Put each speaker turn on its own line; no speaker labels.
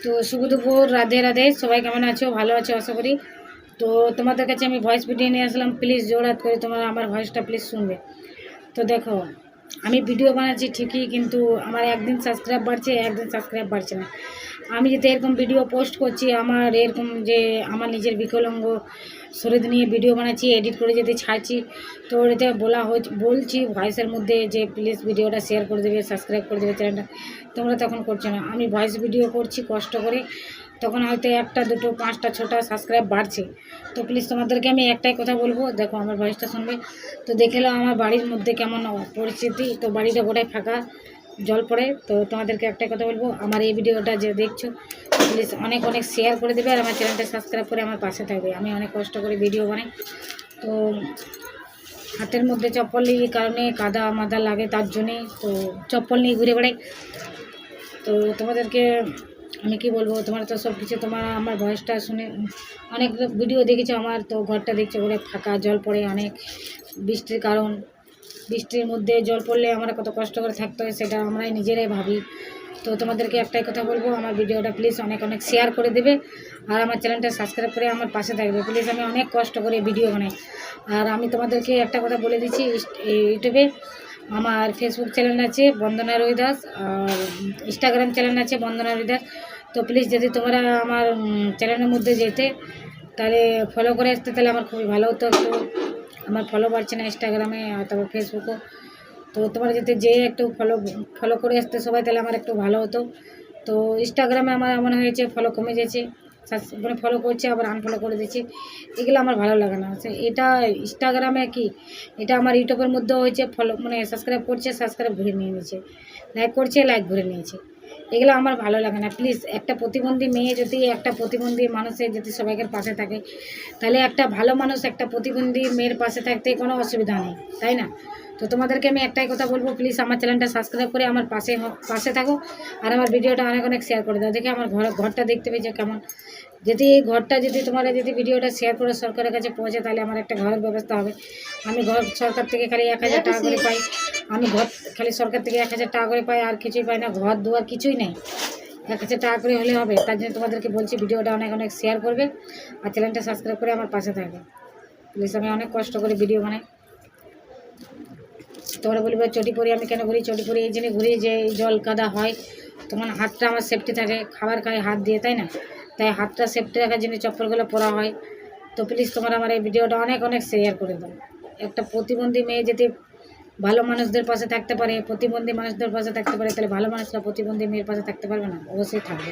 তো শুভ দুপুর, রাধে রাধে। সবাই কেমন আছো? ভালো আছো আশা করি। তো তোমাদের কাছে আমি ভয়েস ভিডিও নিয়ে আসলাম। প্লিজ জোড়হাত করে তোমরা আমার ভয়েসটা প্লিজ শুনবে। তো দেখো, আমি ভিডিও বানাচ্ছি ঠিকই, কিন্তু আমার একদিন সাবস্ক্রাইব বাড়ছে, একদিন সাবস্ক্রাইব বাড়ছে না। আমি যদি এরকম ভিডিও পোস্ট করছি, আমার এরকম যে আমার নিজের বিকলাঙ্গ শরীর নিয়ে ভিডিও বানাচ্ছি, এডিট করে যদি ছাড়ছি, তো এতে বলছি ভয়েসের মধ্যে যে প্লিজ ভিডিওটা শেয়ার করে দেবে, সাবস্ক্রাইব করে দেবে চ্যানেলটা, তোমরা তখন করছো না। আমি ভয়েস ভিডিও করছি কষ্ট করে, তখন হয়তো একটা দুটো পাঁচটা ছটা সাবস্ক্রাইব বাড়ছে। তো প্লিজ তোমাদেরকে আমি একটাই কথা বলবো, দেখো আমার ভয়েসটা শুনবে। তো দেখে নাও আমার বাড়ির মধ্যে কেমন পরিস্থিতি। তো বাড়িটা গোটাই ফাঁকা, জল পড়ে। তো তোমাদেরকে একটাই কথা বলবো, আমার এই ভিডিওটা যে দেখছো প্লিজ অনেক অনেক শেয়ার করে দেবে, আর আমার চ্যানেলটা সাবস্ক্রাইব করে আমার পাশে থাকবে। আমি অনেক কষ্ট করে ভিডিও বানাই। তো হাতের মধ্যে চপ্পল এই কারণে কাদা মাদা লাগে, তার জন্যে তো চপ্পল নিয়ে ঘুরে বেড়াই। তো তোমাদেরকে আমি কি বলবো, তোমার তো সব কিছু, তোমার আমার ভয়েসটা শুনে অনেক ভিডিও দেখেছো আমার। তো ঘরটা দেখছো বলে ফাঁকা, জল পড়ে অনেক, বৃষ্টির কারণ। বৃষ্টির মধ্যে জল পড়লে আমরা কত কষ্ট করে থাকতে হয়, সেটা আমরাই নিজেরাই ভাবি। তো তোমাদেরকে একটাই কথা বলবো, আমার ভিডিওটা প্লিজ অনেক অনেক শেয়ার করে দেবে, আর আমার চ্যানেলটা সাবস্ক্রাইব করে আমার পাশে থাকবে প্লিজ। আমি অনেক কষ্ট করে ভিডিও বানাই। আর আমি তোমাদেরকে একটা কথা বলে দিচ্ছি, ইউটিউবে আমার ফেসবুক চ্যানেল আছে বন্দনা রবিদাস, আর ইনস্টাগ্রাম চ্যানেল আছে বন্দনা রবিদাস। তো প্লিজ যদি তোমরা আমার চ্যানেলের মধ্যে যেতে, তাহলে ফলো করে আসতে, তাহলে আমার খুবই ভালো হতো। একটু আমার ফলো বাড়ছে না ইনস্টাগ্রামে আর তারপর ফেসবুকও। তো তোমরা যদি একটু ফলো ফলো করে আসতে সবাই, তাহলে আমার একটু ভালো হতো। তো ইনস্টাগ্রামে আমার এমন হয়েছে ফলো কমে গেছে, মানে ফলো করছে আবার আনফলো করে দিচ্ছে, এগুলো আমার ভালো লাগে না। এটা ইনস্টাগ্রামে কি, এটা আমার ইউটিউবের মধ্যেও হয়েছে, ফলো মানে সাবস্ক্রাইব করছে, সাবস্ক্রাইব ঘুরে নিয়ে নিয়েছে, লাইক করছে, লাইক ঘুরে নিয়েছে, এগুলো আমার ভালো লাগে না। প্লিজ একটা প্রতিবন্ধী মেয়ে যদি, একটা প্রতিবন্ধী মানুষের যদি সবাইকে পাশে থাকে, তাহলে একটা ভালো মানুষ একটা প্রতিবন্ধী মেয়ের পাশে থাকতে কোনো অসুবিধা নেই, তাই না? তো তোমাদেরকে আমি একটাই কথা বলবো, প্লিজ আমার চ্যানেলটা সাবস্ক্রাইব করে আমার পাশে থাকো, আর আমার ভিডিওটা অনেক অনেক শেয়ার করে দাও। দেখে আমার ঘরটা দেখতে পেয়েছো কেমন। যদি এই ঘরটা যদি তোমরা যদি ভিডিওটা শেয়ার করে সরকারের কাছে পৌঁছে, তাহলে আমার একটা ঘরের ব্যবস্থা হবে। আমি ঘর সরকার থেকে খালি 1000 টাকা করে পাই। আমি ঘর খালি সরকার থেকে 1000 টাকা করে পাই, আর কিছুই পাই না, ঘর দুয়ার কিছুই নেই। 1000 টাকা করে হলে হবে। তার জন্য তোমাদেরকে বলছি ভিডিওটা অনেক অনেক শেয়ার করবে, আর চ্যানেলটা সাবস্ক্রাইব করে আমার পাশে থাকবে প্লিজ। আমি অনেক কষ্ট করে ভিডিও বানাই। তোমরা বলবে চটি পরে আমি কেন ঘুরি, চটি পরে এই জন্য ঘুরি যে জল কাদা হয়, তখন হাতটা আমার সেফটি থাকে, খাবার খাই হাত দিয়ে, তাই না? তাই হাতটা সেফটি রাখার জন্য চপ্পলগুলো পরা হয়। তো প্লিজ তোমরা আমার এই ভিডিওটা অনেক অনেক শেয়ার করে দাও। একটা প্রতিবন্ধী মেয়ে যদি ভালো মানুষদের পাশে থাকতে পারে, প্রতিবন্ধী মানুষদের পাশে থাকতে পারে, তাহলে ভালো মানুষরা প্রতিবন্ধী মেয়ের পাশে থাকতে পারবে না? অবশ্যই থাকবে।